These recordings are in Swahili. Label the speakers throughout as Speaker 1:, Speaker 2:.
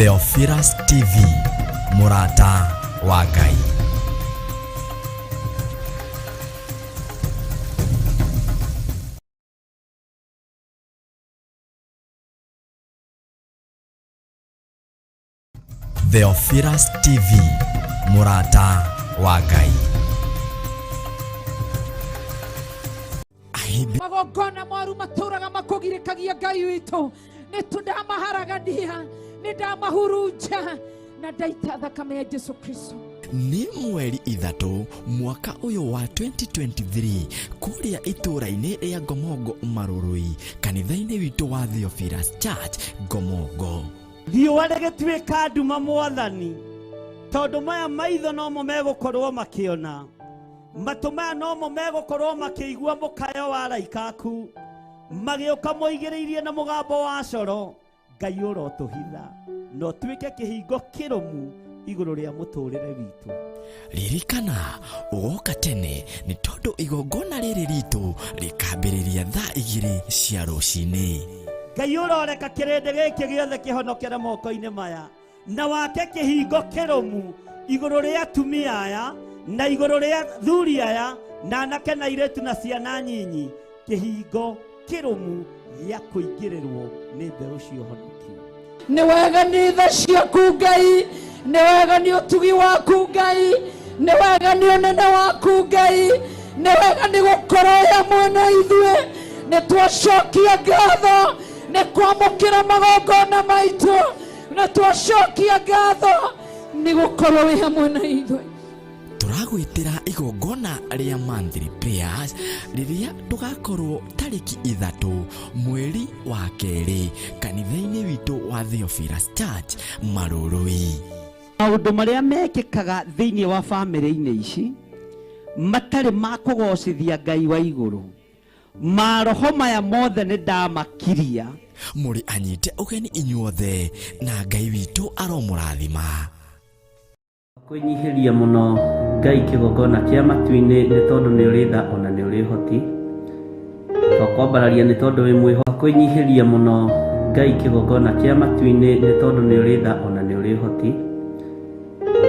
Speaker 1: Theophilus TV, Murata wa Ngai. Theophilus TV, Murata wa Ngai.
Speaker 2: Magogona mwaru maturaga makugirikagia Ngai witu nitundamaharagadia nindamahurunja na ndaita thakame ya Jesu Kristo.
Speaker 1: Ni mweri ithatu mwaka uyu wa 2023 kuria itura-ini ria Gomongo Marurui kanitha-ini witu wa Theophilus Church Gomongo.
Speaker 3: Riũa rĩgĩtuĩka nduma Mwathani, tondũ maya maitho nomo megũkorwo makĩona, matũ maya nomo megũkorwo makĩigua mũkayo wa araikaku, magĩũka moigĩrĩirie na mũgambo wa coro, Ngai ũrotũhitha na ũtuĩke kĩhingo kĩrũmu igũrũ rĩa mũtũrĩre witũ.
Speaker 1: Ririkana ugoka tene ni tondu igongona rĩrĩ ritũ rĩkambĩrĩria thaa 2 cia rũcinĩ.
Speaker 3: Ngai ũroreka kĩrĩndĩ gĩkĩ gĩothe kĩhonokere moko-inĩ maya, na wake kĩhingo kĩrũmu igũrũ rĩa atumia aya na igũrũ rĩa thuri aya na anake na airĩtu na ciana nyinyi, kĩhingo kĩrũmu gĩa kũingĩrĩrwo nĩ mbeũ cia ũhonokio.
Speaker 2: Nĩ wega nĩ tha ciaku Ngai, nĩ wega nĩ ũtugi waku Ngai, nĩ wega nĩ ũnene waku Ngai, nĩ wega nĩ gũkorwo hamwe na ithuĩ, nĩ twacokia ngatho nĩ kwamũkĩra magongona maitũ, nĩ twacokia ngatho nĩ gũkorwo wĩ hamwe na ithuĩ.
Speaker 1: Turagwitira igongona ria monthly prayers riria tugakorwo tariki 3 mweri wa keri kanitha-ini witu wa Theophilus Church Marurui.
Speaker 3: Maũndũ marĩa mekĩkaga thĩinĩ wa bamĩrĩ-inĩ ici matarĩ ma kũgocithia Ngai wa igũrũ, maroho maya mothe nĩ ndamakiria.
Speaker 1: Muri anyite ugeni inyuothe na Ngai witu aromũrathima.
Speaker 4: Kwĩnyihĩria mũno Ngai kĩgongona kĩa matu-inĩ nĩ tondũ nĩ ũrĩ tha ona nĩ ũrĩ hoti. Twakwambararia nĩ tondũ wĩ mwĩhokeku. Kwĩnyihĩria mũno Ngai kĩgongona kĩa matu-inĩ nĩ tondũ nĩ ũrĩ tha ona nĩ ũrĩ hoti.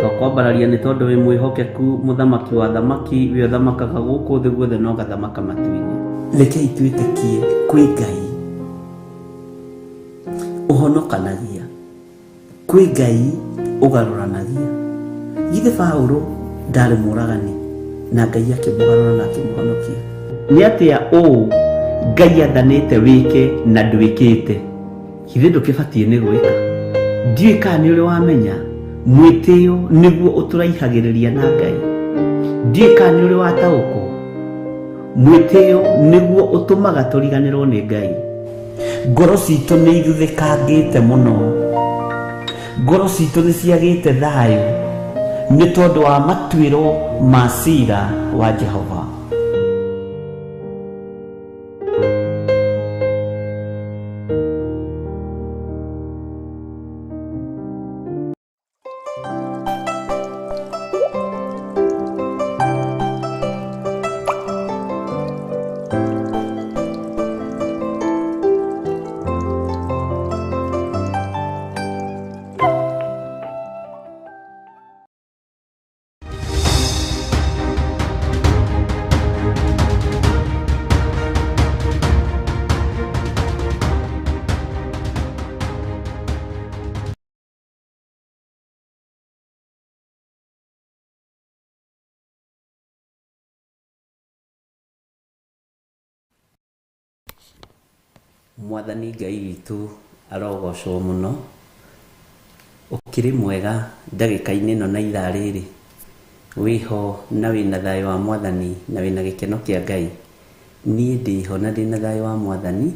Speaker 4: Twakwambararia nĩ tondũ wĩ mwĩhokeku, mũthamaki wa thamaki, we ũthamakaga gũkũ thĩ guothe no gathamaka matu-inĩ. Rekei twĩtĩkie kwĩ Ngai ũhonokanagia, kwĩ Ngai ũgarũranagia. Githĩ Paulo ndarĩ mũragani na Ngai akĩmũgarũra na akĩmũhonokia? Nĩ atĩa ũũ Ngai athanĩte wĩke na ndwĩkĩte? Githĩ ndũkĩbatiĩ nĩ gwĩka? Ndiũĩ kana nĩ ũrĩ wamenya mwĩtĩo nĩguo ũtũraihagĩrĩria na Ngai. Ndiũĩ kana nĩ ũrĩ wataũkwo mwĩtĩo nĩguo ũtũmaga tũriganĩrwo nĩ Ngai. Ngoro citũ nĩ ithuthĩkangĩte mũno, ngoro citũ nĩ ciagĩte thayũ nĩ tondũ wa matuĩro ma cira wa Jehova. Mwathani Ngai witũ arogocwo mũno, ũkĩrĩ mwega ndagĩka-inĩ ĩno na ithaa rĩrĩ, wĩho na wĩna thayũ wa Mwathani na wĩna gĩkeno kĩa Ngai. Niĩ ndĩho na ndĩna thayũ wa Mwathani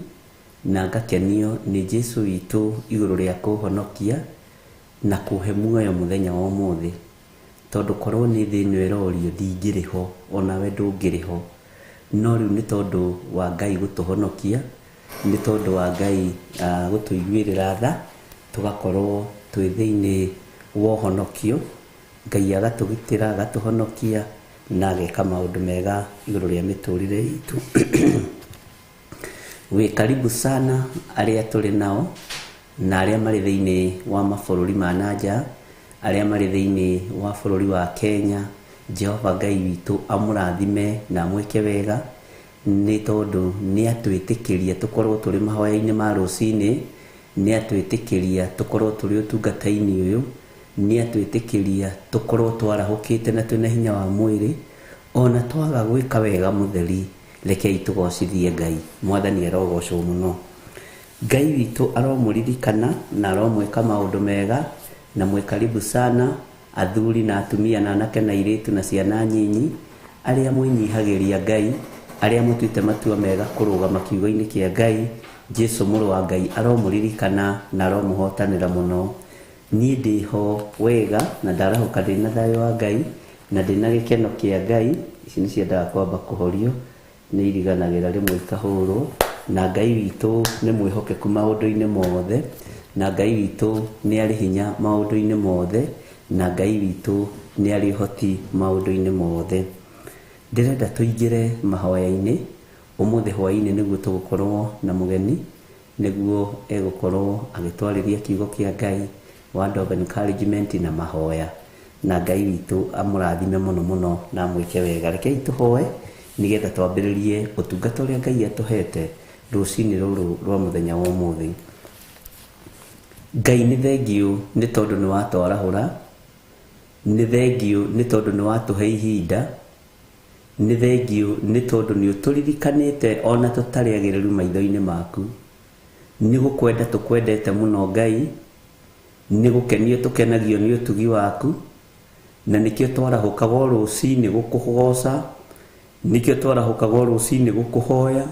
Speaker 4: na ngakenio nĩ Jesũ witũ igũrũ rĩa kũhonokia na kũhe muoyo mũthenya wa ũmũthĩ, tondũ korwo nĩ thĩ ĩno ĩrorio ndingĩrĩ ho, onawe ndũngĩrĩ ho, no rĩu nĩ tondũ wa Ngai gũtũhonokia, nĩ tondũ wa Ngai gũtũiguĩrĩra tha, tũgakorwo twĩ thĩinĩ wa ũhonokio, Ngai agatũgitĩra, agatũhonokia na ageka maũndũ mega igũrũ rĩa mĩtũrĩre itũ. Wĩ karibu sana arĩa tũrĩ nao na arĩa marĩ thĩinĩ wa mabũrũri ma nanja, arĩa marĩ thĩinĩ wa bũrũri wa Kenya. Jehova Ngai witũ amũrathime na amwĩke wega, nĩ tondũ nĩ atwĩtĩkĩria tũkorwo tũrĩ mahoya-inĩ ma rũcinĩ, nĩ atwĩtĩkĩria tũkorwo tũrĩ ũtungata-inĩ ũyũ, nĩ atwĩtĩkĩria tũkorwo twarahũkĩte na twĩna hinya wa mwĩrĩ, ona twaga gwĩka wega mũtheri, rekei tũgocithie Ngai. Mwathani arogocwo mũno. Ngai witũ aromũririkana na aromwĩka maũndũ mega, na mwĩ karibu sana athuri na atumia na anake na airĩtu na ciana nyinyi arĩa mwĩnyihagĩria Ngai, arĩa mũtuĩte matua mega kũrũgama kiugo-inĩ kĩa Ngai. Jesu mũrũ wa Ngai aromũririkana na aromũhotanĩra mũno. Niĩ ndĩho wega na ndarahũka ndĩna thayũ wa Ngai na ndĩna gĩkeno kĩa Ngai. Ici nĩ ciendaga kwamba kũhorio, nĩ iriganagĩra rĩmwe ikahũrwo. Na Ngai witũ nĩ mwĩhokeku maũndũ-inĩ mothe, na Ngai witũ nĩ arĩ hinya maũndũ-inĩ mothe, na Ngai witũ nĩ arĩ ũhoti maũndũ-inĩ mothe. Ndĩrenda tũingĩre mahoya-inĩ ũmũthĩ hwaĩ-inĩ, nĩguo tũgũkorwo na mũgeni, nĩguo egũkorwo agĩtwarĩria kiugo kĩa Ngai, word of encouragement na mahoya. Na Ngai witũ amũrathime mũno mũno na amwĩke wega. Rekei tũhoe nĩgetha twambĩrĩrie ũtungata ũrĩa Ngai atũhete rũcinĩ rũrũ rwa mũthenya wa ũmũthĩ. Ngai nĩ thengiũ nĩ tondũ nĩ watwarahũra, nĩ thengiũ nĩ tondũ nĩ watũhe ihinda, nĩ thengiũ nĩ tondũ nĩ ũtũririkanĩte ona tũtarĩ agĩrĩru maitho-inĩ maku. Nĩ gũkwenda tũkwendete mũno Ngai, nĩ gũkenio tũkenagio nĩ ũtugi waku, na nĩkĩo twarahũkaga rũcinĩ gũkũgoca, nĩkĩo twarahũkaga rũcinĩ gũkũhoya,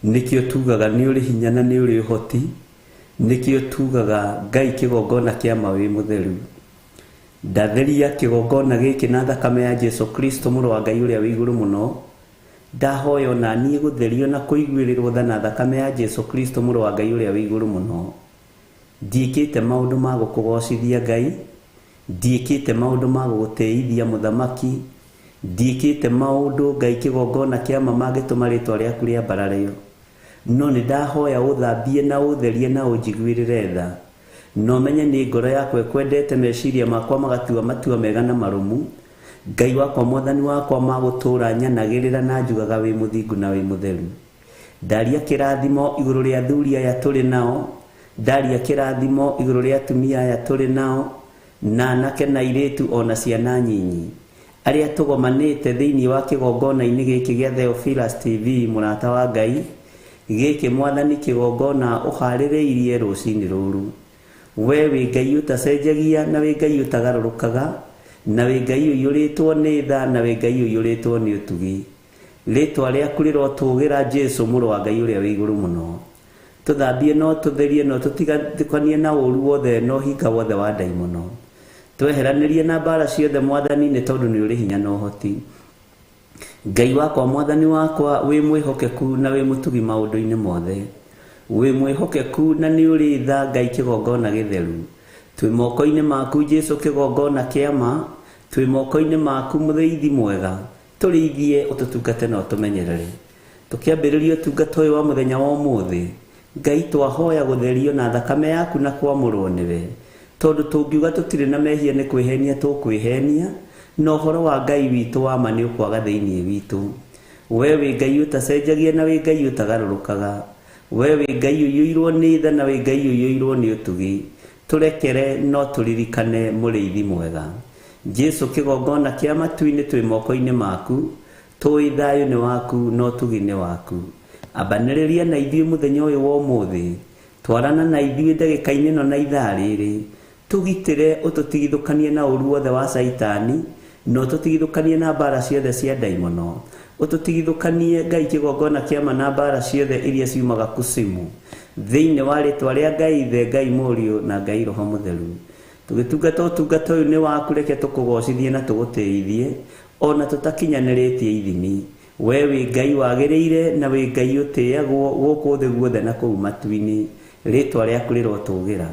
Speaker 4: nĩkĩo tugaga nĩ ũrĩ hinya na nĩ ũrĩ ũhoti, nĩkĩo tugaga Ngai kĩgongona kĩa ma wĩ mũtheru. Ndatheria kĩgongona gĩkĩ na thakame ya Jesu Kristo mũrũ wa Ngai ũrĩa wĩ igũrũ mũno. Ndahoya na niĩ gũtherio na kũiguĩrĩrwo tha na thakame ya Jesu Kristo mũrũ wa Ngai ũrĩa wĩ igũrũ mũno. Ndiĩkĩte maũndũ ma gũkũgocithia Ngai, ndiĩkĩte maũndũ ma gũgũtĩithia mũthamaki, ndiĩkĩte maũndũ Ngai kĩgongona kĩa ma mangĩtũma rĩtwa rĩaku rĩambararĩo. No nĩ ndahoya ũthambie na ũtherie na ũnjiguĩrĩre tha, no menye nĩ ngoro yakwa kwendete meciria makwa magatua matua mega na marũmu. Ngai wakwa mwathani wakwa magũtũra nyanagĩrĩra na njugaga wĩ mũthingu na wĩ mũtheru. Ndaria kĩrathimo igũrũ rĩa athuri aya tũrĩ nao, ndaria kĩrathimo igũrũ rĩa atumia aya tũrĩ nao, na anake na airĩtu ona ciana nyinyi arĩa tũgomanĩte thĩinĩ wa kĩgongona-inĩ gĩkĩ gĩa Theophilus TV mũrata wa Ngai. Gĩkĩ mwathani kĩgongona ũharĩrĩirie rũcinĩ rũrũ. We wĩ Ngai ũtacenjagia, na wĩ Ngai ũtagarũrũkaga, na wĩ Ngai ũiyũrĩtwo nĩ tha, na wĩ Ngai ũiyũrĩtwo nĩ ũtugi. Rĩtwa rĩaku rĩrotũgĩra Jesu mũrũ wa Ngai ũrĩa wĩ igũrũ mũno. Tũthambie no tũtherie no tũtigathukanie na ũru wothe no hinga wothe wa ndaimono. Tweheranĩrie na mbara ciothe mwathani, nĩ tondũ nĩ ũrĩ hinya na ũhoti. Ngai wakwa mwathani wakwa wĩ mwĩhokeku na wĩ mũtugi maũndũ-inĩ mothe. Wĩ mwĩhokeku na nĩ ũrĩ tha Ngai kĩgongona gĩtheru. Twĩ moko-inĩ maku Jesu kĩgongona kĩa ma, twĩ moko-inĩ maku mũthĩithi mwega. Tũrĩithie ũtũtungate na ũtũmenyerere. Tũkĩambĩrĩria ũtungata ũyũ wa mũthenya wa ũmũthĩ, Ngai twahoya gũtherio na thakame yaku na kwamũrwo nĩwe. Tondũ tũngiuga tũtirĩ na mehia nĩ kwĩhenia tũkwĩhenia, na ũhoro wa Ngai witũ wa ma nĩ ũkwaga thĩinĩ witũ. We wĩ Ngai ũtacenjagia na wĩ Ngai ũtagarũrũkaga. We wĩ Ngai ũiyũirwo nĩ tha na wĩ Ngai ũiyũirwo nĩ ũtugi. Tũrekere no tũririkane mũrĩithi mwega. Jesu kĩgongona kĩa matu-inĩ twĩ moko-inĩ maku, tũĩ thayũ nĩ waku no ũtugi nĩ waku. Ambanĩrĩria na ithuĩ mũthenya ũyũ wa ũmũthĩ, twarana na ithuĩ ndagĩka-inĩ ĩno na ithaa rĩrĩ. Tũgitĩre ũtũtigithũkanie na ũru wothe wa Saitani, no tũtigithũkanie na mbara ciothe cia ndaimono. Ũtũtigithũkanie Ngai kĩgongona kĩa ma na mbara ciothe iria ciumaga kusimu, thĩinĩ wa rĩtwa rĩa Ngai Ithe, Ngai Mũriũ na Ngai Roho Mũtheru. Tũgĩtungata ũtungata ũyũ nĩ waku, reke tũkũgocithie na tũgũtĩithie ona tũtakinyanĩrĩtie ithimi. We wĩ Ngai wagĩrĩire na wĩ Ngai ũtĩagwo gũkũ thĩ guothe na kũu matu-inĩ. Rĩtwa rĩaku rĩrotũgĩra.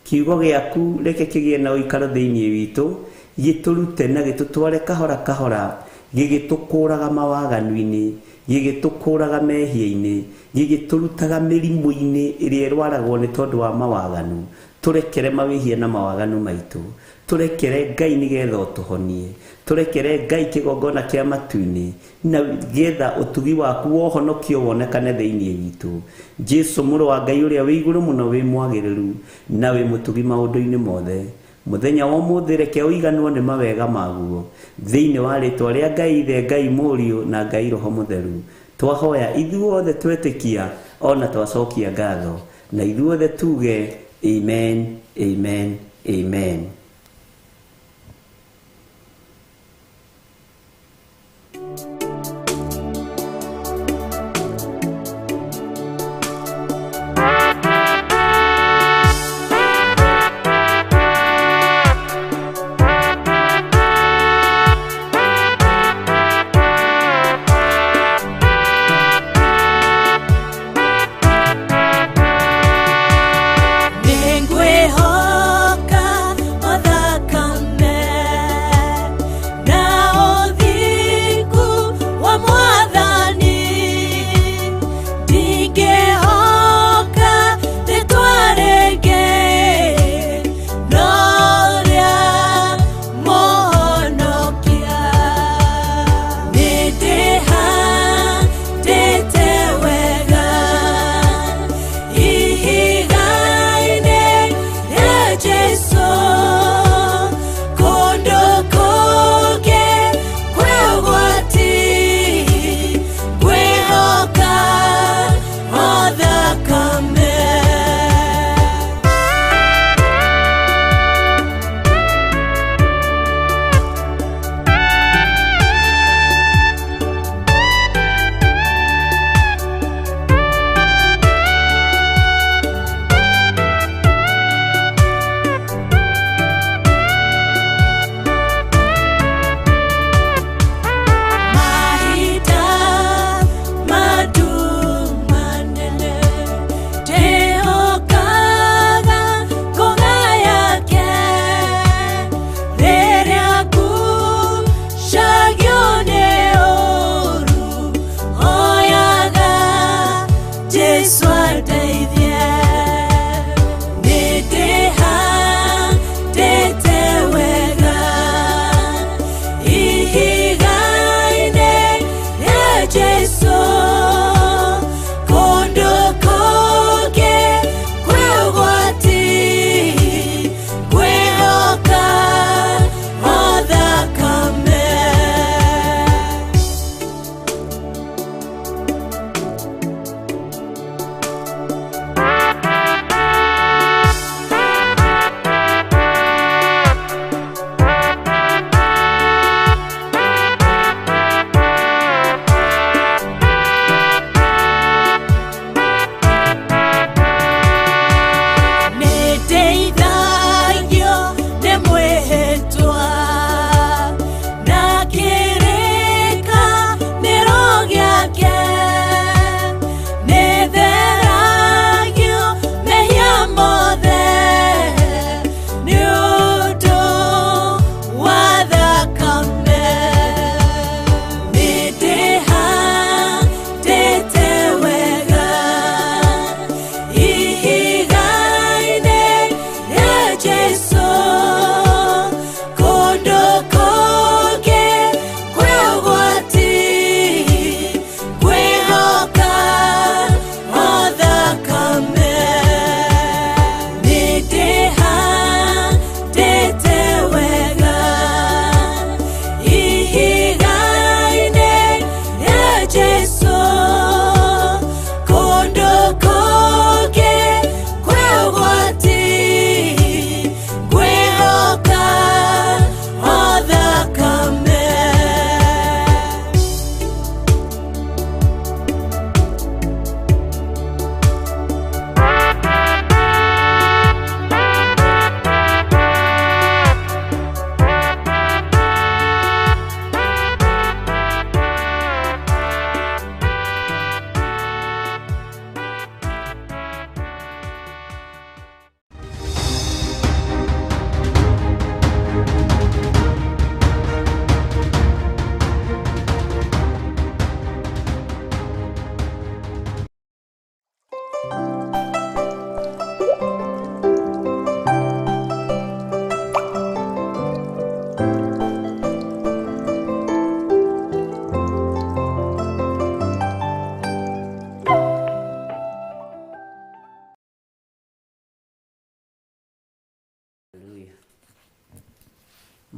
Speaker 4: Kiugo gĩaku reke kĩgĩe na ũikaro thĩinĩ witũ, gĩtũrute na gĩtũtware kahora kahora, gĩgĩtũkũraga mawaganu-inĩ, gĩgĩtũkũraga mehia-inĩ, gĩgĩtũrutaga mĩrimũ-inĩ ĩrĩa ĩrwaragwo nĩ tondũ wa mawaganu. Tũrekere mawĩhia na mawaganu maitũ, tũrekere Ngai nĩgetha ũtũhonie, tũrekere Ngai kĩgongona kĩa matu-inĩ, na getha ũtugi waku wa ũhonokio wonekane thĩinĩ witũ. Jesu mũrũ wa Ngai ũrĩa wĩ igũrũ mũno, wĩ mwagĩrĩru na wĩ mũtugi maũndũ-inĩ mothe. Mũthenya wa ũmũthĩ reke ũiganwo nĩ mawega maguo thĩinĩ wa rĩtwa rĩa Ngai Ithe, Ngai Mũriũ na Ngai Roho Mũtheru. Twahoya ithuothe twetĩkia ona twacokia ngatho, na ithuothe tuge amen, amen, amen.
Speaker 5: Ningwĩhoka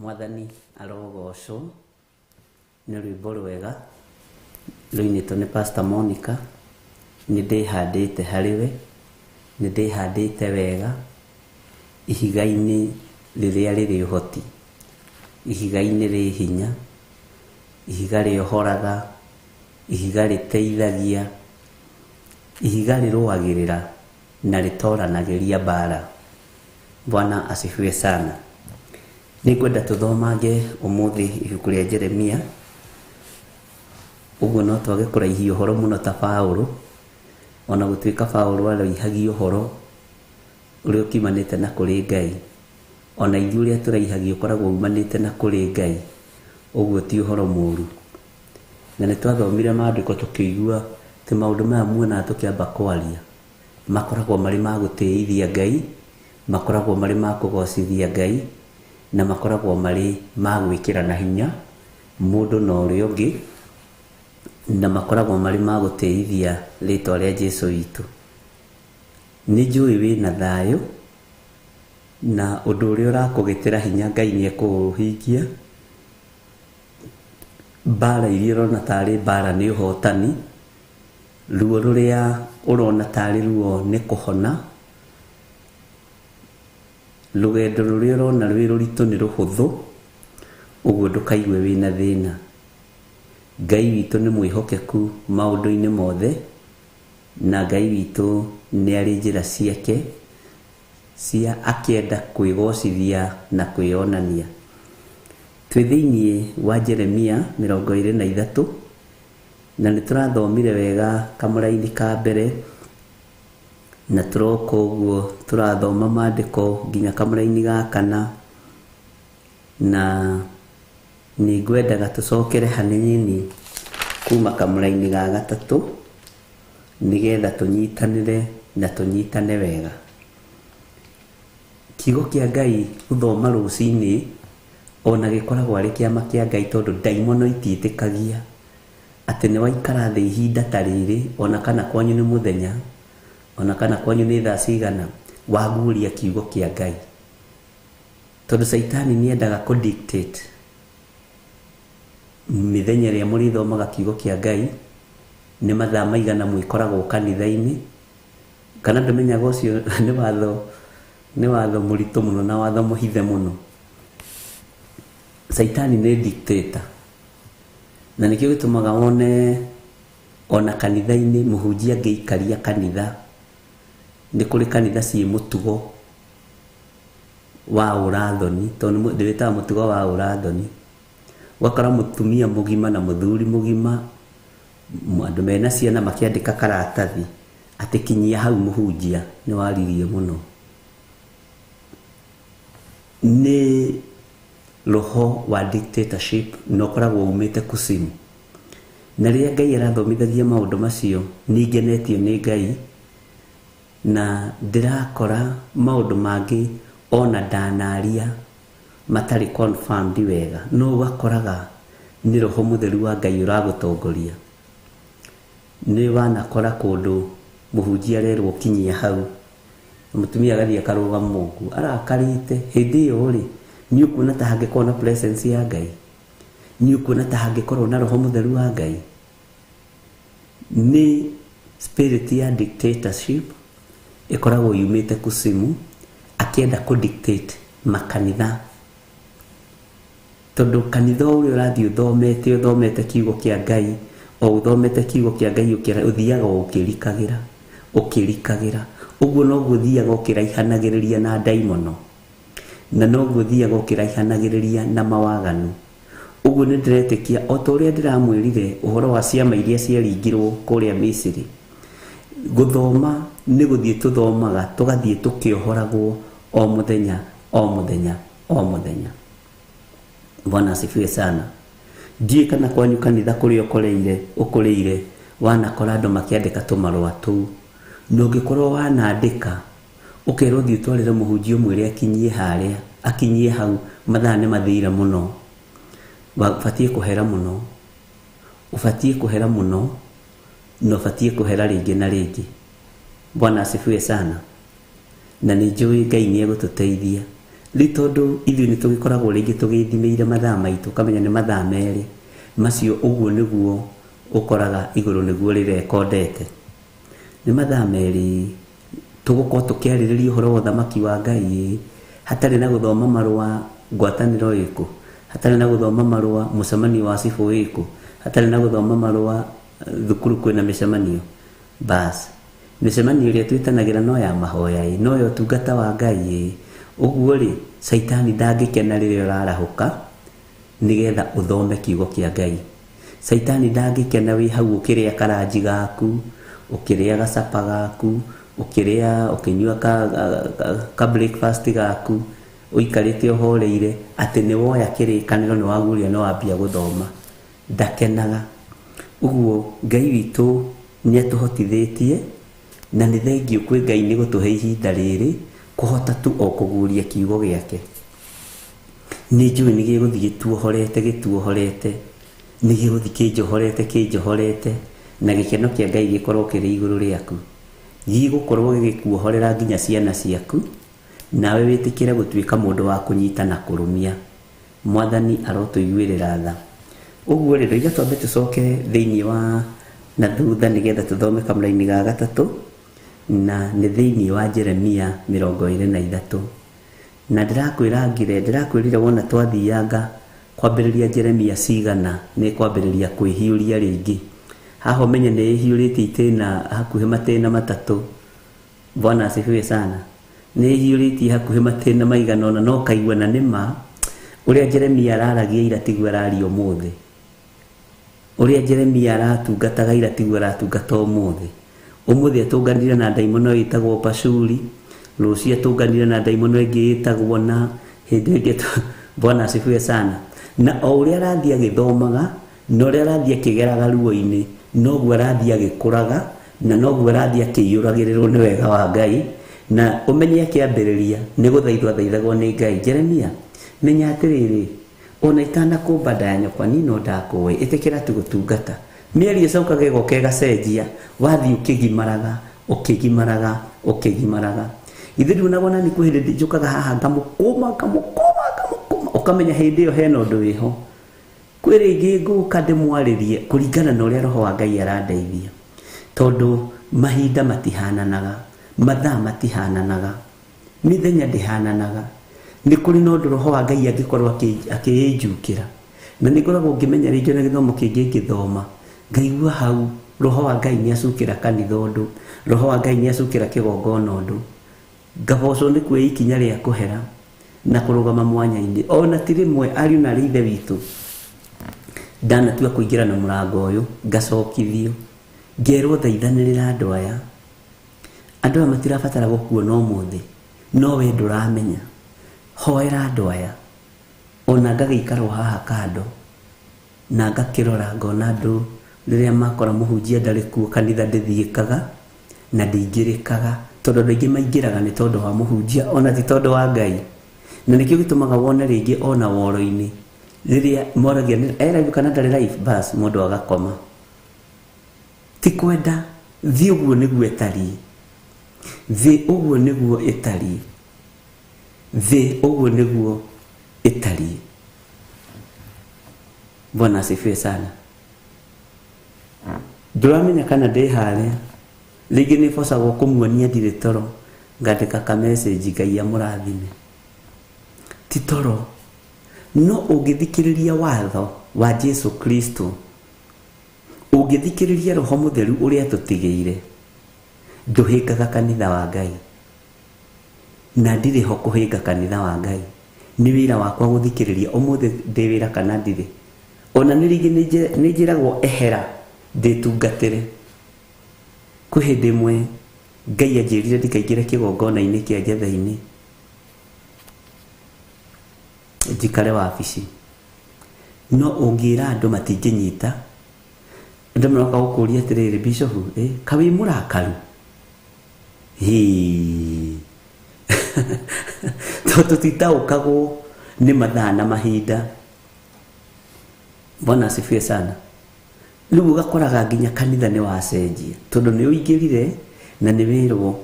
Speaker 4: Mwathani arogocwo nĩ rwĩmbo rwega rũinĩtwo nĩ Pastor Monica. Nĩ ndĩhandĩte harĩwe, nĩ ndĩhandĩte wega ihiga-inĩ rĩrĩa rĩrĩ ũhoti, ihiga-inĩ rĩ hinya, ihiga rĩohoraga, ihiga rĩteithagia, ihiga rĩrũagĩrĩra na rĩtoranagĩria mbara. Bwana asifiwe sana. Nĩngwenda tũthomange ũmũthĩ ibuku rĩa Jeremia. Ũguo no twage kũraihia ũhoro mũno ta Paulo, ona gũtuĩka Paulo araihagia ũhoro ũrĩa ũkimanĩte na kũrĩ Ngai. Ona ithuĩ ũrĩa tũraihagia ũkoragwo umanĩte na kũrĩ Ngai. Ũguo ti ũhoro mũũru. Na nĩ twathomire maandĩko tũkĩigua atĩ maũndũ maya muonaga tũkĩamba kwaria makoragwo marĩ ma gũtĩithia Ngai, makoragwo marĩ ma kũgocithia Ngai, na makoragwo marĩ ma gwĩkĩra na hinya mũndũ na ũrĩa ũngĩ, na makoragwo marĩ ma gũtĩithia rĩĩtwa rĩa Jesũ witũ. Nĩ njũĩ wĩna thayũ, na ũndũ ũrĩa ũrakũgĩtĩra hinya Ngai nĩekũũhingia. Mbara iria ũrona tarĩ mbara nĩ ũhotani, ruo rũrĩa ũrona tarĩ ruo nĩ kũhona, rũgendo rũrĩa ũrona rwĩ rũritũ nĩ rũhũthũ. Ũguo ndũkaigue wĩna thĩna. Ngai witũ nĩ mwĩhokeku maũndũ-inĩ mothe, na Ngai witũ nĩ arĩ njĩra ciake cia akĩenda kwĩgocithia na kwĩonania. Twĩ thĩinĩ wa Jeremia 23, na nĩ tũrathomire wega kamũra-inĩ ka mbere, na tũroka ũguo tũrathoma maandĩko nginya kamũra-inĩ ga 4, na nĩ ngwendaga tũcokere hanini kuma kamũra-inĩ ga 3 nĩgetha tũnyitanĩre na tũnyitane wega. Kiugo kĩa Ngai gũthoma rũcinĩ ona gĩkoragwo arĩ kĩama kĩa Ngai, tondũ ndaimono itiĩtĩkagia atĩ nĩ waikara thĩ ihinda ta rĩrĩ, ona kana kwanyu nĩ mũthenya, ona kana kwanyu nĩ thaa cigana, waguũria kiugo kĩa Ngai. Tondũ Saitani nĩendaga kũ-dictate mĩthenya ĩrĩa mũrĩthomaga kiugo kĩa Ngai, nĩ mathaa maigana mwĩkoragwo kanitha-inĩ, kana ndũmenyaga ũcio nĩ watho mũritũ mũno na watho mũhithe mũno. Saitani nĩ dictator, na nĩkĩo gĩtũmaga wone ona kanitha-inĩ mũhunjia angĩikaria kanitha, nĩ kũrĩ kanitha ciĩ mũtugo wa ũrathoni, tondũ ndĩwĩtaga mũtugo wa ũrathoni. Wakora mũtumia mũgima na mũthuri mũgima, andũ mena ciana makĩandĩka karatathi atĩ kinyia hau mũhunjia, nĩ waririe mũno. Nĩ roho wa dictatorship na ũkoragwo umĩte kusimu. Na rĩrĩa Ngai arathomithagia maũndũ macio, nĩngenetio nĩ Ngai, na ndĩrakora maũndũ mangĩ ona ndanaria matarĩ confirmed wega, no ũgakoraga nĩ roho mũtheru wa Ngai ũragũtongoria. Nĩ wanakora kũndũ mũhunjia arerwo kinyia hau, mũtumia agathiĩ akarũgama ũguo arakarĩte. Hĩndĩ ĩyo rĩ, nĩ ũkuona ta hangĩkorwo na presence ya Ngai, nĩ ũkuona ta hangĩkorwo na roho mũtheru wa Ngai. Nĩ spirit ya dictatorship ĩkoragwo yumĩte kusimu, akĩenda kũ-dictate makanitha. Tondũ kanitha ũrĩa ũrathiĩ ũthomete kiugo kĩa Ngai, o ũthomete kiugo kĩa Ngai ũthiaga ũkĩrikagĩra. Ũguo noguo ũthiaga ũkĩraihanagĩrĩria na ndaimono, na noguo ũthiaga ũkĩraihanagĩrĩria na mawaganu. Ũguo nĩ ndĩretĩkia o ta ũrĩa ndĩramwĩrire ũhoro wa ciama iria ciaringirwo kũrĩa Misiri, gũthoma nĩ gũthiĩ tũthomaga, tũgathiĩ tũkĩohoragwo o mũthenya o mũthenya o mũthenya. Bwana asifiwe sana. Ndiĩ kana kwanyu kanitha kũrĩa ũkũrĩire wanakora andũ makĩandĩka tũmarũa tũu, na ũngĩkorwo wanandĩka ũkerwo thiĩ ũtwarĩre mũhunjia ũmwĩre akinyie harĩa, akinyie hau, mathaa nĩ mathira mũno, ũbatiĩ kũhera mũno, na ũbatiĩ kũhera rĩngĩ na rĩngĩ. Bwana asifiwe sana. Na nĩ njũĩ Ngai nĩ egũtũteithia, Litondu ithu ni tugikoragwo ringi tugithimeire mathaa maitu kamenya ni mathaa meri macio uguo niguo ukoraga iguru niguo rirekondete ni mathaa meri tugukorwo tukiaririria uhoro wa thamaki wa Ngai hatari na guthoma marua ngwataniro iku hatari na guthoma marua mucemanio wa cibu iku hatari na guthoma marua thukuru kwina micemanio bas micemanio ria twitanagira no ya mahoya no yo tungata wa Ngai uguo ri Saitani ndangikena riria urarahuka nigetha uthome kiugo kia Ngai. Saitani ndangikena wi hau ukiria karanji gaku ukiria gacapa gaku ukiria ukinyua ka breakfast gaku uikarite uhoreire ati ni woya kirikaniro ni waguria no wambia guthoma ndakenaga. Uguo Ngai witu ni atuhotithitie na ni thengiu kwi Ngai ni gutuhe ihinda riri kuhota tu o kuguria kiugo giake. Ni njui ni giguthi gituohorete ni giguthi kinjohorete na gikeno kia Ngai gikorwo kiri iguru riaku gigukorwo gigikuohorera nginya ciana ciaku nawe witikire gutuika mundu wa kunyita na kurumia. Mwathani arotuiguirira tha. Uguo ri riga twambe tucoke thiini wa na thutha nigetha tuthome kamraini ga gatatu na ni thiini wa Jeremia 23 na ndirakwirire wona twathianga kwambiriria Jeremia cigana ni kwambiriria kwihiuria ringi haho menye ni hiuritie itena hakuhi matena matatu. Bwana asifiwe sana. Ni hiuritie hakuhi matena maigana ona no kaigwa na nima uria Jeremia araragia ira tigwa rari umuthi uria Jeremia aratungataga ira tigwa ratungata umuthi umuthi atunganire na daimono itagwo Pashuri rucio atunganire na daimono ingi itagwo na hindi ingi. Bwana asifiwe sana. Na o uria arathia agithomaga no uria arathia akigeraga ruo-ini noguo arathia agikuraga na noguo arathia akiyuragirirwo ni wega wa Ngai na umenye akiambiriria ni guthaithwa thaithagwo ni Ngai. Jeremia menya atiriri ona itana kumba nda nyokwa nino ndakuwe itikira tu gutungata mieri icokaga igoka igacenjia wathi ukigimaraga ithiru nagona ni kuhindi njukaga haha ngamukuma ukamenya hindi yo hena undu wiho kwiringi nguka ndimwaririe kuringana na uria roho wa Ngai arandeithia tondu mahinda matihananaga mathaa matihananaga mithenya ndihananaga ni kuri no ndu roho wa Ngai angikorwo akiyinjukira na nikoragwo ngimenya ringi na githomo kingi ngithoma ngaigua hau roho wa Ngai ni acukira kanitha undu roho wa Ngai ni acukira kigongona undu ngabocwo ni kwe ikinya ria kuhera na kurugama mwanya-ini ona tirimwe ari na rithe witu ndanatua kuingira na murango uyu ngacokithio ngerwo thaithanirira andu aya matirabatara gukuona umuthi no we nduramenya hoera andu aya ona ngagiikarwo haha kando na ngakirora ngona andu riria makora muhunjia ndari kuo kanitha ndithiikaga na ndingirikaga tondu andu aingi maingiraga ni tondu wa muhunjia ona ti tondu wa Ngai na nikio gitumaga wone ringi ona woro-ini riria moragia live kana ndari live bas mundu agakoma ti kwenda thi uguo niguo etari thi uguo niguo etari. Bwana asifiwe sana. Nduramenya kana ndi haria ringi ni bocagwo kumuonia ndire toro ngandika ka message Ngai amurathime ti toro no ungithikiriria watho wa Jesu Kristo ungithikiriria roho mutheru uria tutigeire nduhingaga kanitha wa Ngai na ndire ho kuhinga kanitha wa Ngai ni wira wakwa guthikiriria umuthi ndi wira kana ndire ona nirigi nijiragwo ehera nditungatire kwi hindi imwe Ngai anjirire ndikaingire kigongona-ini kia njetha-ini njikare wabici no ungira andu matinginyita andu maroka gukuria atiriri bishop kawi murakaru tutitaukagwo ni mathaa na mahinda. Bwana asifiwe sana. Riu ugakoraga nginya kanitha ni wacenjia tondu ni uingirire na ni wirwo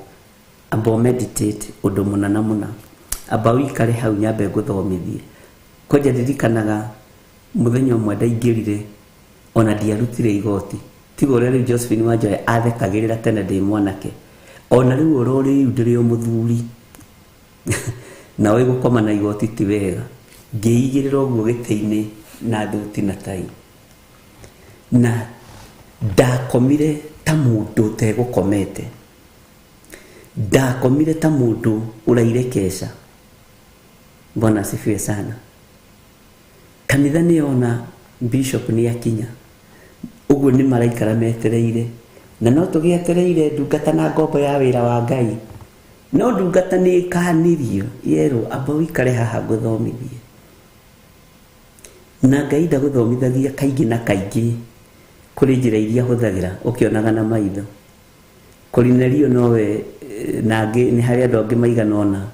Speaker 4: abo meditate undu munana aba wikare hau nyambe guthomithie koja ndirikanaga muthenya umwe ndaingirire ona ndiarutire igoti tigo rero Josephine Wanjoya athekagirira tene ndi mwanake ona riu urori ndiri muthuri na we gukoma na igoti ti wega ngiigirira uguo giteini na thuti na tai na ndakomire ta mundu tegukomete ndakomire ta mundu urairekesha. Bwana asifiwe sana. Kanitha niona bishop ni akinya uguo ni maraikara metereire na no tugietereire ndungata na ngombo ya wira wa Ngai no ndungata ni kanirio yero aba wikare haha guthomithie na Ngai ndaguthomithagia kaingi na kaingi kuri njira iria huthagira ukionaga na maitho Cornelio nowe nage ni hari andu angi maiganona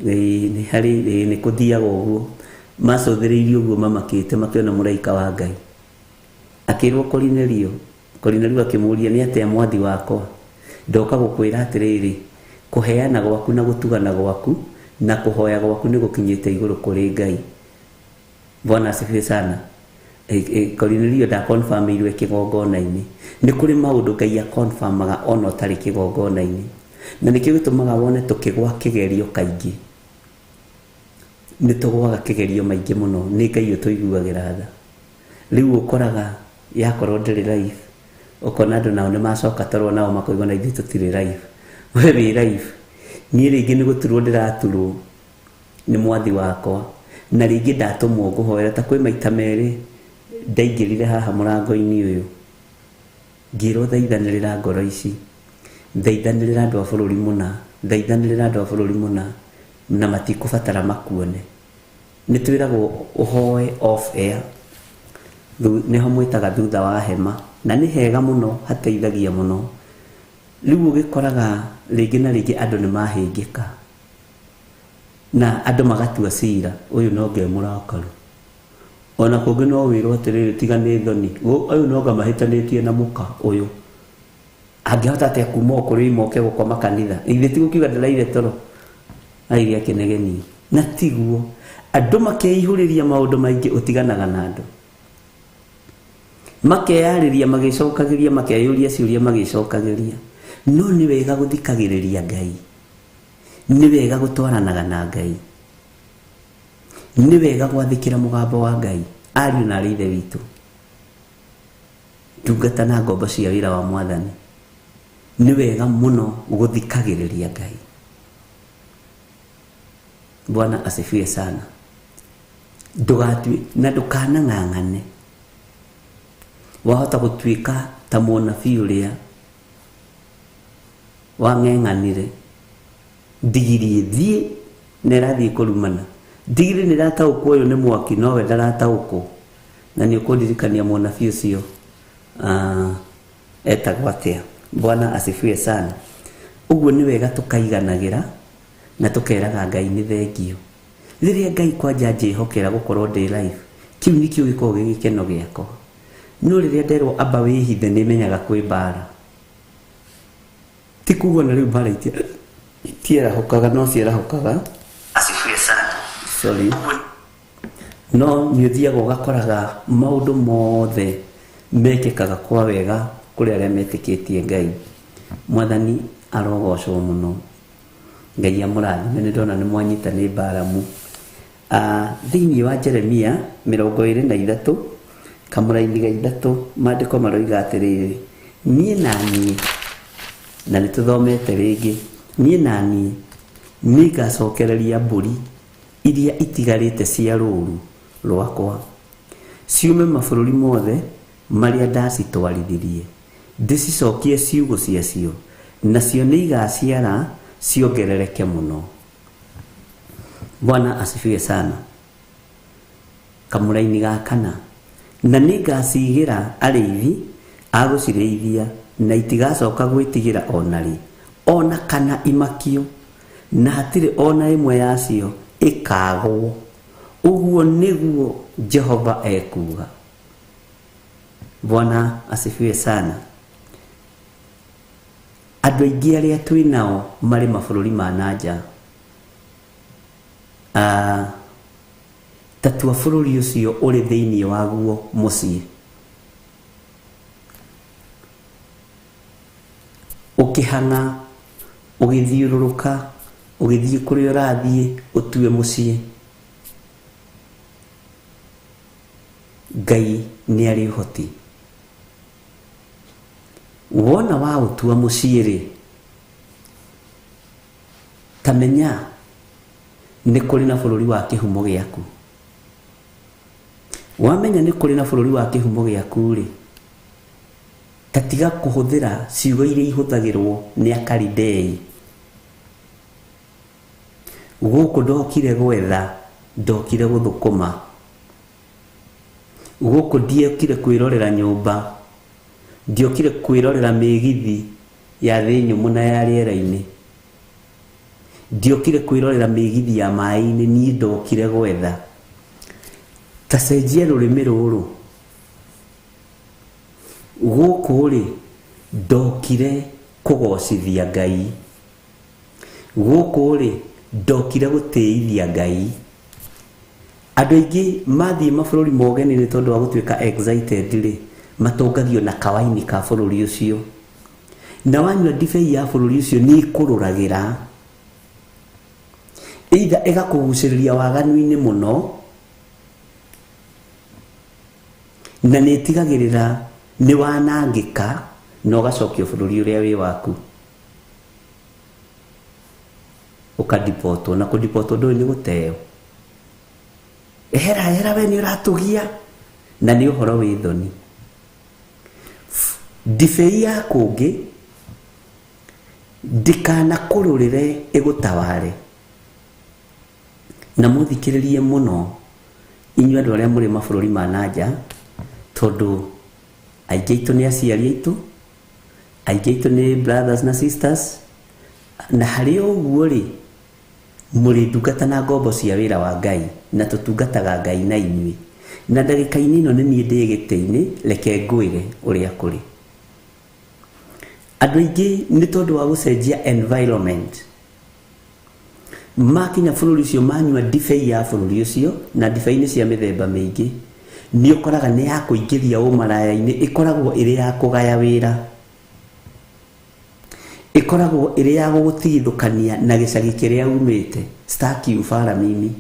Speaker 4: ni hari ni kuthiaga uguo macothiriirio uguo mamakite makiona muraika wa Ngai akirwo Cornelio akimuria ni atia mwathi wako ndoka gukwira atiriri kuheana gwaku na gutugana gwaku na kuhoya gwaku ni gukinyite iguru kuri Ngai. Bwana asifiwe sana. Cornelio da confirm irwe kigongona-ini ni kuri maundu Ngai confirmaga ona utari kigongona-ini na nikio gitumaga wone tukigwa kigerio kaingi ni tugwaga kigerio maingi muno ni Ngai utuiguagira tha riu ukoraga yakorwo ndiri life ukona andu nao ni macoka tarwo nao makoigwa na ithu tutiri life we wi life ni ringi ni guturwo ndiraturwo ni mwathi wakwa na ringi ndatumwo nguhoera ta kwi maita meri ndaingirire haha murango-ini uyu ngiro thaithanirira ngoro ici thaithanirira andu a bururi muna thaithanirira andu a bururi muna na matikubatara makuone ni twiragwo uhoe off air niho mwitaga thutha wa hema na ni hega muno hateithagia muno riu ugikoraga ringi na ringi andu ni mahingika na andu magatua cira uyu no nge murakaru ona kungi no wirwo atiriri tiga ni thoni uyu no nga mahitanitie na muka uyu angihota atia kuma kuri moke gukoma kanitha ithe tigukiuga ndiraire toro airia kinegeni na tiguo andu makeihuriria maundu maingi utiganaga na andu makeyariria magicokagiria makeyuria ciuria magicokagiria no ni wega guthikagiriria Ngai ni wega gutwaranaga na Ngai ni wega gwathikira mugambo wa Ngai ariu na rithe witu ndungata na ngombo cia wira wa Mwathani ni wega muno guthikagiriria Ngai. Bwana asifiwe sana. Ndugatwi na ndukana ng'ang'ane wahota gutwika ta munabii uria wang'eng'anire ndigiri thie nerathie kurumana ndigiri nirataukwo uyu ni mwaki nowe ndarataukwo na ni ukundirikania munabii ucio etagwo atia. Bwana asifiwe sana. Uguo ni wega tukaiganagira na tukeraga Ngai ni thengio riria Ngai kwanja njihokera gukorwo ndi life kiu nikio gikorwo gigikeno giakwa no riria nderwo amba wihithe ni menyaga kwi bara tikugo na riu bara tiera hokaga no ciera hokaga. Asifiwe sana. Sorry no ni thiaga ugakoraga maundu mothe mekikaga kwa wega kuri aria metikitie Ngai. Mwathani arogocwo muno. Ngai amurathime ni ndona ni mwanyita ni baramu. Thiini wa Jeremia 23 kamuraini ga 3 maandiko maroiga atiriri nie nani na nituthomete ringi nie nani nigacokereria mburi iria itigarite cia ruru rwakwa ciume mabururi mothe maria ndacitwarithirie ndicicokie ciugo ciacio nacio ni igaciara ciongerereke muno. Bwana asifiwe sana. Kamuraini ga 4 na nigacigira arithi agucirithia na itigacoka gwitigira onari ona kana imakio na hatire ona imwe yacio ikagwo. Uguo niguo Jehova ekuga. Bwana asifiwe sana. Andu aingi aria twinao mari mabururi ma nanja tatua bũrũri ũcio ũrĩ thĩinĩ waguo mũciĩ. Ũkĩhang'a ũgĩthiũrũrũka ũgĩthiĩ kũrĩa ũrathiĩ ũtue mũciĩ. Ngai nĩ arĩ ũhoti. Wona wa ũtua mũciĩ rĩ, tamenya nĩ kũrĩ na bũrũri wa kĩhumo gĩaku. Wamenya nĩ kũrĩ na bũrũri wa kĩhumo gĩaku rĩ, tatiga kũhũthĩra ciugo iria ihũthagĩrwo nĩ Akalidei. Gũkũ ndokire gwetha, ndokire gũthũkũma. Gũkũ ndiokire kwĩrorera nyũmba, ndiokire kwĩrorera mĩgithi ya thĩ nyũmũ na ya rĩera-inĩ, ndiokire kwĩrorera mĩgithi ya maĩ-inĩ, niĩ ndokire gwetha. Ta cenjia rũrĩmĩ rũrũ. Gũkũ rĩ, ndokire kũgocithia Ngai. Gũkũ rĩ, ndokire gũtĩithia Ngai. Andũ aingĩ mathiĩ mabũrũri ma ũgeni nĩ tondũ wa gũtuĩka excited rĩ, matongagio na kawaini ka bũrũri ũcio. Na wanyua ndibei ya bũrũri ũcio nĩ ikũrũragĩra, either ĩgakũgucĩrĩria waganu-inĩ mũno, na nĩ ĩtigagĩrĩra nĩ wanangĩka na ũgacokio bũrũri ũrĩa wĩ waku. Ũkadipotwo, na kũdipotwo ndũĩ nĩ gũteo. Ehera we nĩ ũratũgia, na nĩ ũhoro wĩ thoni. Ndibei ya kũngĩ ndĩkanakũrũrĩre ĩgũtaware. Na mũthikĩrĩrie mũno inyuĩ andũ arĩa mũrĩ mabũrũri ma nanja, tondũ aingĩ aitũ nĩ aciari aitũ, aingĩ aitũ nĩ brothers na sisters, na harĩ ũguo rĩ, mũrĩ ndungata na ngombo cia wĩra wa Ngai, na tũtungataga Ngai na inyuĩ. Na ndagĩka-inĩ ĩno nĩ niĩ ndĩ gĩtĩ-inĩ, reke ngwĩre ũrĩa kũrĩ. Andũ aingĩ nĩ tondũ wa gũcenjia environment, makinya bũrũri ũcio manyua ndibei ya bũrũri ũcio, na ndibei nĩ cia mĩthemba mĩingĩ, nĩ ũkoraga nĩ ya kũingĩria ũmaraya-inĩ, ĩkoragwo ĩrĩ ya kũgaya wĩra, ĩkoragwo ĩrĩ ya gũgũtigithũkania na gĩcagi kĩrĩa umĩte. Staki ufara mimi.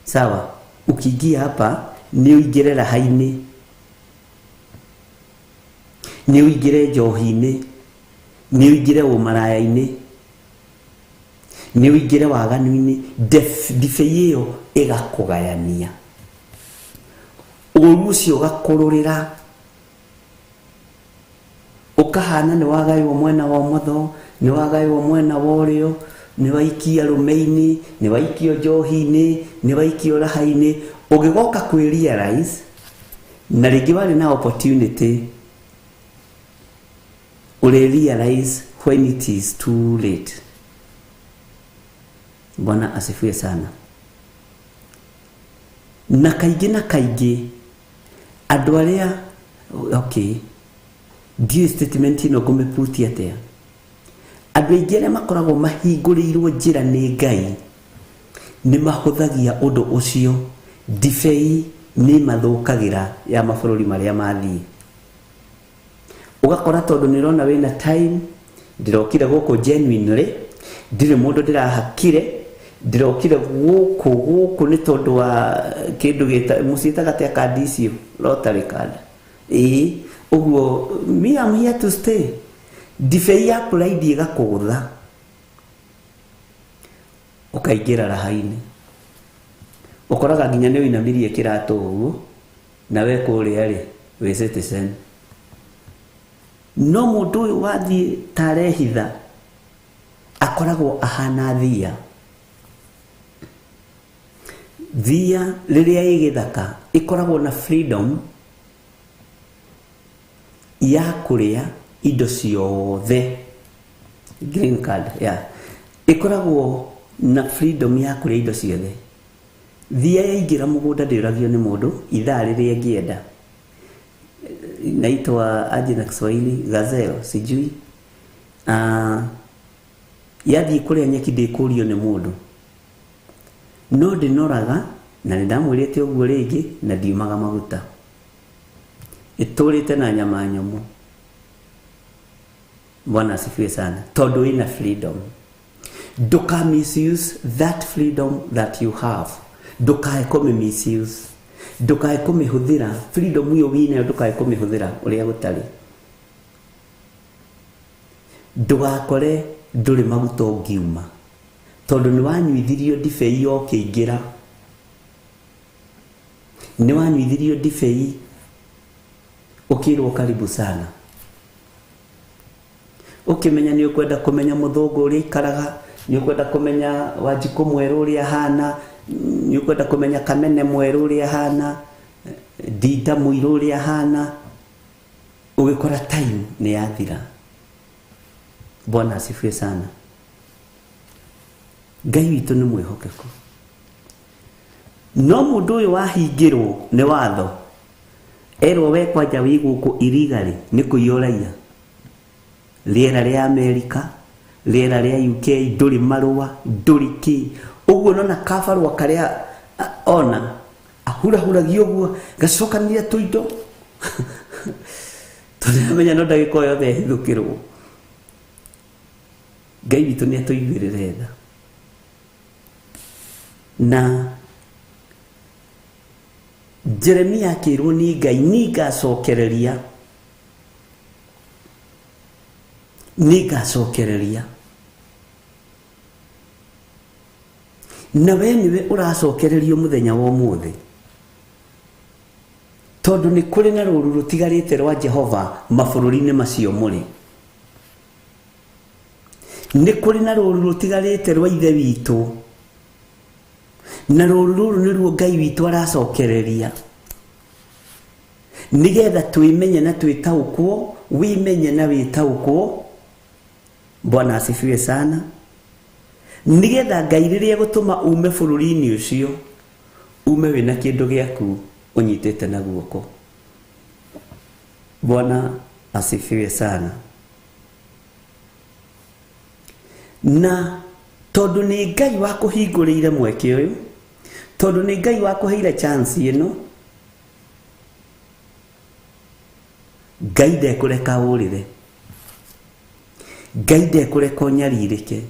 Speaker 4: Sawa, ukiingia hapa ni uingire raha-inĩ, ni uingire njohi-inĩ, ni uingire ũmaraya-inĩ, ni uingire waganu-inĩ, ndibei ĩyo ĩgakũgayania. Ũru ũcio ũgakũrũrĩra, ũkahana nĩ wagaywo mwena wa ũmotho, nĩ wagaywo mwena wa ũrĩo, nĩ waikia rũme-inĩ, nĩ waikio njohi-inĩ, nĩ waikio raha-inĩ. Ũngĩgoka kwĩ-realize, na rĩngĩ warĩ na opportunity, ũrĩ-realize when it is too late. Bwana asifiwe sana. Na kaingĩ andũ arĩa, okay, ndiyo statement ĩno ngũmĩputi atĩa. Andũ aingĩ arĩa makoragwo mahingũrĩirwo njĩra nĩ Ngai nĩ mahũthagia ũndũ ũcio. Ndibei nĩ mathũkagĩra ya mabũrũri marĩa mathiĩ. Ũgakora tondũ nĩ ũrona wĩna time, ndĩrokire gũkũ genuinely, ndirĩ mũndũ ndĩrahakire, ndĩrokire gũkũ nĩ tondũ wa kĩndũ mũciĩtaga atĩa kandi icio, Rotary card. Ũguo me am here to stay. Ndibei ya pride ĩgakũgũtha, ũkaingĩra raha-inĩ. Ũkoraga nginya nĩ ũinamĩrie kĩratũ ũguo, na we kũrĩa rĩ, wĩ citizen. No mũndũ ũyũ wathiĩ tarehitha, akoragwo ahana thia. Thia rĩrĩa ĩgĩthaka ĩkoragwo na freedom ya kũrĩa indo ciothe. Green card, yeah. Ĩkoragwo na freedom ya kũrĩa indo ciothe. Thia yaingĩra mũgũnda ndĩũragio nĩ mũndũ ithaa rĩrĩa ĩngĩenda. Inaitwa aje na Kiswahili, gazelle, sijui. Yathiĩ kũrĩa nyeki ndĩkũrio nĩ mũndũ. no ndinoraga na ndamwirite uguo ringi na ndiumaga maguta iturite na nyama nyomu. Bwana asifiwe sana. Tondu ina freedom. Nduka misuse that freedom that you have. Ndukae kome misuse. Ndukae kome huthira freedom hiyo wine, ndukae kome huthira uria gutari. Ndugakore nduri maguta ngiuma tondu ni wanyuithirio ndibei yo kiingira, ni wanyuithirio ndibei ukirwo karibu sana, ukimenya ni ukwenda kumenya muthungu uria ikaraga, ni ukwenda kumenya Wanjiku mweru uria hana, ni ukwenda kumenya Kamene mweru uria hana, Ndinda muiru uria hana, ugikora time ni yathira. Bwana asifiwe sana. Ngai witu ni mwihokeku. No mundu uyu wahingirwo ni watho, erwo we kwanja wi guku irigari ni kuiyuraia riera ria Amerika, riera ria UK, nduri marua, nduri ki uguo nona kabarua karia ona ahurahuragio guo gacokanire tuindo turamenya no ndagiko yothe hithukirwo. Ngai witu ni atuiguirire tha na Jeremia akirwo ni Ngai nigacokereria na we niwe uracokererio muthenya wa umuthi, tondu ni kuri na ruru rutigarite rwa Jehova mabururi-ini macio muri. Ni kuri na ruru rutigarite rwa ithe witu, na ruru niruo Ngai witu aracokereria nigetha twimenye na twitaukwo, wimenye na witaukwo. Bwana asifiwe sana. Nigetha Ngai riria gutuma ume bururi-ini ucio, ume wina kindu giaku unyitite na guoko. Bwana asifiwe sana. Na tondu ni Ngai wa kuhingurire mweke uyu, tondu ni Ngai wa kuheire chance ino, Ngai ndekureka urire, Ngai ndekureka unyaririke.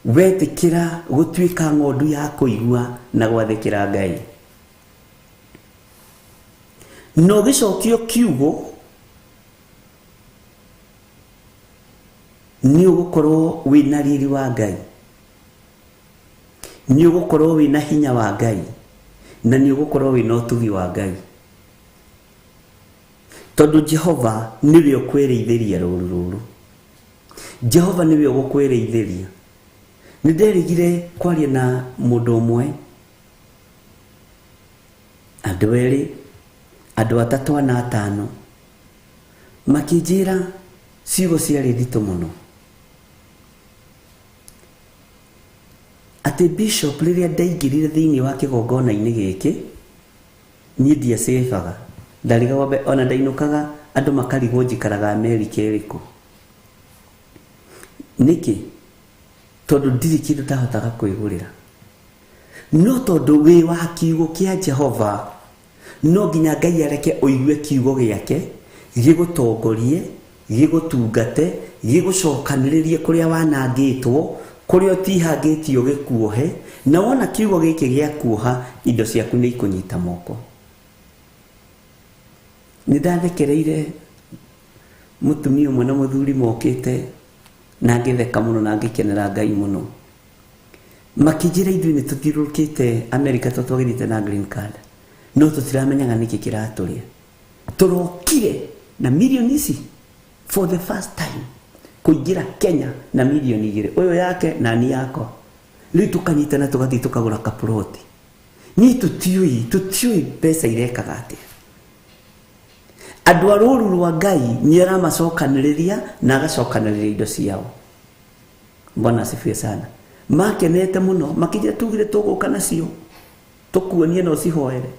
Speaker 4: Wetikira gutwika ng'ondu ya kuigua na gwathikira Ngai. No gicokio kiugo ni ugukorwo wina riri wa Ngai, ni ugukorwo wina hinya wa Ngai, na ni ugukorwo wina utugi wa Ngai, tondu Jehova niwe ukwireithiria ruru. Jehova niwe ugukwireithiria. Ninderigire kwaria na mundu umwe, andu eri, andu atatu ana atano, makinjira ciugo ciari thitu muno. Ati bishop riria ndaingirire thiini wa kigongona-ini giki, nie ndiacebaga, ndarigagwo ona ndainukaga andu makarigwo njikaraga Amerika iriku. Niki tondu ndiri kindu ndahotaga kwigurira, no tondu wi wa kiugo kia Jehova, no nginya Ngai areke uigue kiugo giake gigutongorie, gigutungate, gigucokaniririe kuria wanangitwo, kuria utihangitio gikuohe, na wona kiugo giki gia kuoha, indo ciaku ni ikunyita moko. Nindathekereire mutumia umwe na muthuri mokite na ngitheka muno na ngikenera Ngai muno. Makinjira ithui ni tuthirukite Amerika tutwagirite na green card, no tutiramenyaga niki kiraturia. Turokire na milioni ici for the first time kuingira Kenya na milioni igire, uyo yake na ni yako. Riu tukanyitana tugathi tukagura kaploti. Ni tutiui pesa irekaga atia. Andu aruru rwa Ngai ni aramacokaniriria na agacokaniriria indo ciao. Bwana asifiwe sana. Makenete muno, makija tugire tuguka nacio, tukuonie no cihoere.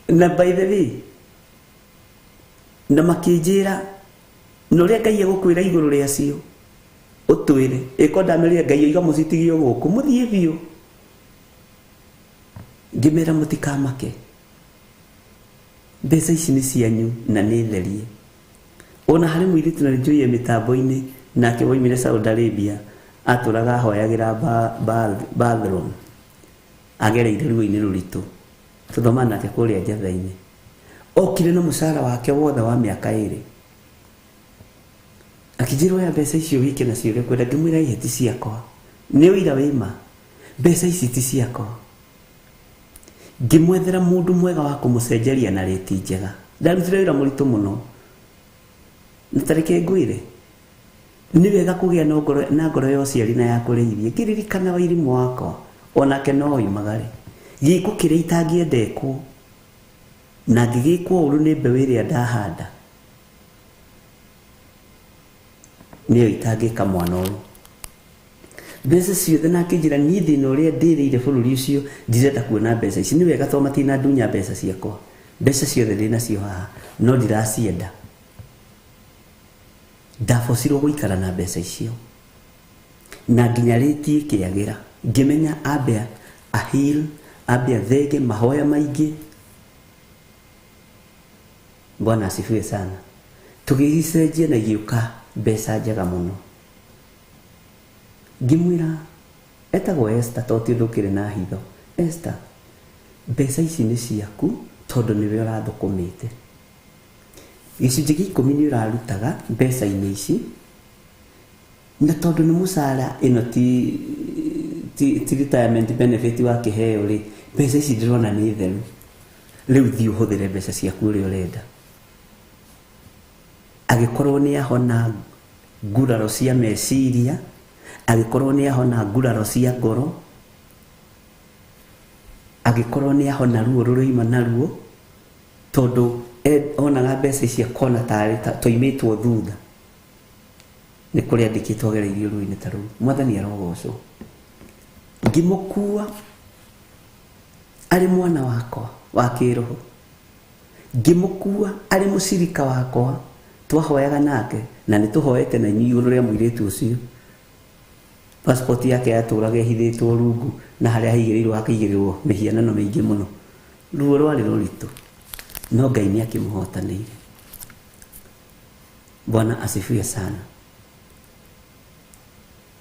Speaker 4: Na by the way, na makinjira no ria Ngai egukwira iguru ria cio utwire iko ndameria ngai iga mucitigio guku muthie biu ngimera mutikamake mbeca ici ni cianyu na ni therie ona hari mwiritu na njuye mitambo-ini nake woimire Saudi Arabia aturaga hoyagira bathroom agereire ruo-ini ruritu tuthoma nake kuria njatha-ini okire na musara wake wothe wa miaka 2 akijirwo ya mbeca icio wike na ciore kwenda ngimwira iheti ciakwa ni uira wima mbeca ici ti ciakwa ngimwethera mundu mwega wa kumucenjeria na reti njega ndarutire wira muritu muno nitareke ngwire ni wega kugia na ngoro ya uciari na ya kuriithie ngiririkana wairimu wakwa onake no yumagare giku kire itangiendekwo na ngigikwo uru ni mbeũ iria ndahanda niyo itangika mwana uyu mbeca ciothe nake njira ni thina uria ndirire bururi ucio ndirenda kuona mbeca ici ni wega to matina ndunya mbeca ciakwa mbeca ciothe ndina cio haha no ndiracienda ndabocirwo guikara na mbeca icio na nginya rĩtie kĩagira ngimenya ambia ahil ambia thege mahoya maingi Bwana asifiwe sana tugicenjia na giuka mbeca njega muno ngimwira etagwo Esther to ti ndukire na hitho Esther mbeca ici ni ciaku tondu niwe urathukumite gicunjĩ gĩa 10 ni urarutaga mbeca-inĩ ici na tondu ni musara ino ti retirement benefit wa kiheo ri mbeca ici ndirona ni theru riu thi uhuthire mbeca ciaku uri urenda agikorwo ni ahona nguraro cia meciria agikorwo ni ahona nguraro cia ngoro agikorwo ni ahona ruo rurima naruo tondu onaga mbeca cia kona tari toimitwo thutha ni kuri andikitwo gereirio ruo-ini ta ruu mwathani arogocwo ngimukua ari mwana wakwa wa kiroho ngimukua ari mucirika wakwa twahoyaga nake na nituhoete na inyu iguru ria muiritu ucio passport yake yaturaga ihithitwo rungu na haria haigirirwo hakaigirirwo mihianano mingi muno ruo rwari ruritu no Ngai ni akimuhotanĩire Bwana asifiwe sana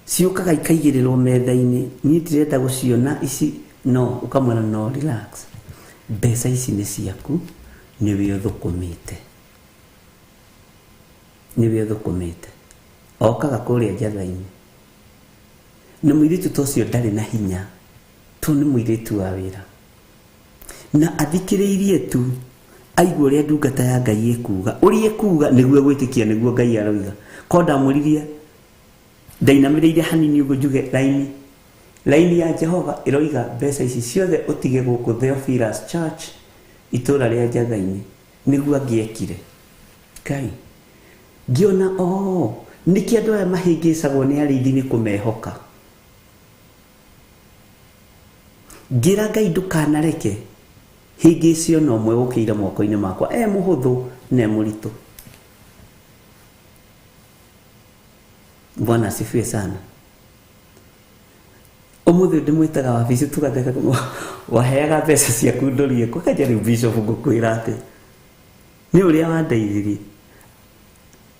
Speaker 4: ciukaga ikaigirirwo metha-ini ni ndirenda guciona ici no ukamwona no relax mbeca ici ni ciaku niwe uthukumite okaga kuria njatha-ini na muiritu tocio ndari na hinya tu ni muiritu wa wira na athikiriirie tu aigua uria ndungata ya Ngai ikuga uria ikuga niguo gwitikia niguo Ngai aroiga ko ndamuririe ndainamiriire hanini ugo njuge laini ya Jehova iroiga mbeca ici ciothe utige guku Theophilus Church itura ria njatha-ini niguo angiekire Ngai ngiona niki andu aya mahingicagwo ni arithi ni kumehoka ngira Ngai ndukanareke hingicio no mwe gukira moko-ini makwa muhuthu ne muritu Bwana asifiwe sana umuthi ndimwitaga wabici tugatheka waheaga mbeca ciaku ndorie kwa kaja riu bishop ngukwira ati ni uria wandeithirie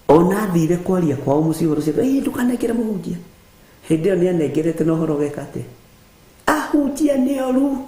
Speaker 4: ona thire kwaria kwao muci horo cia ndukanekere muhunjia hindi yo ni anengerete no horo geka ati ahunjia ni oru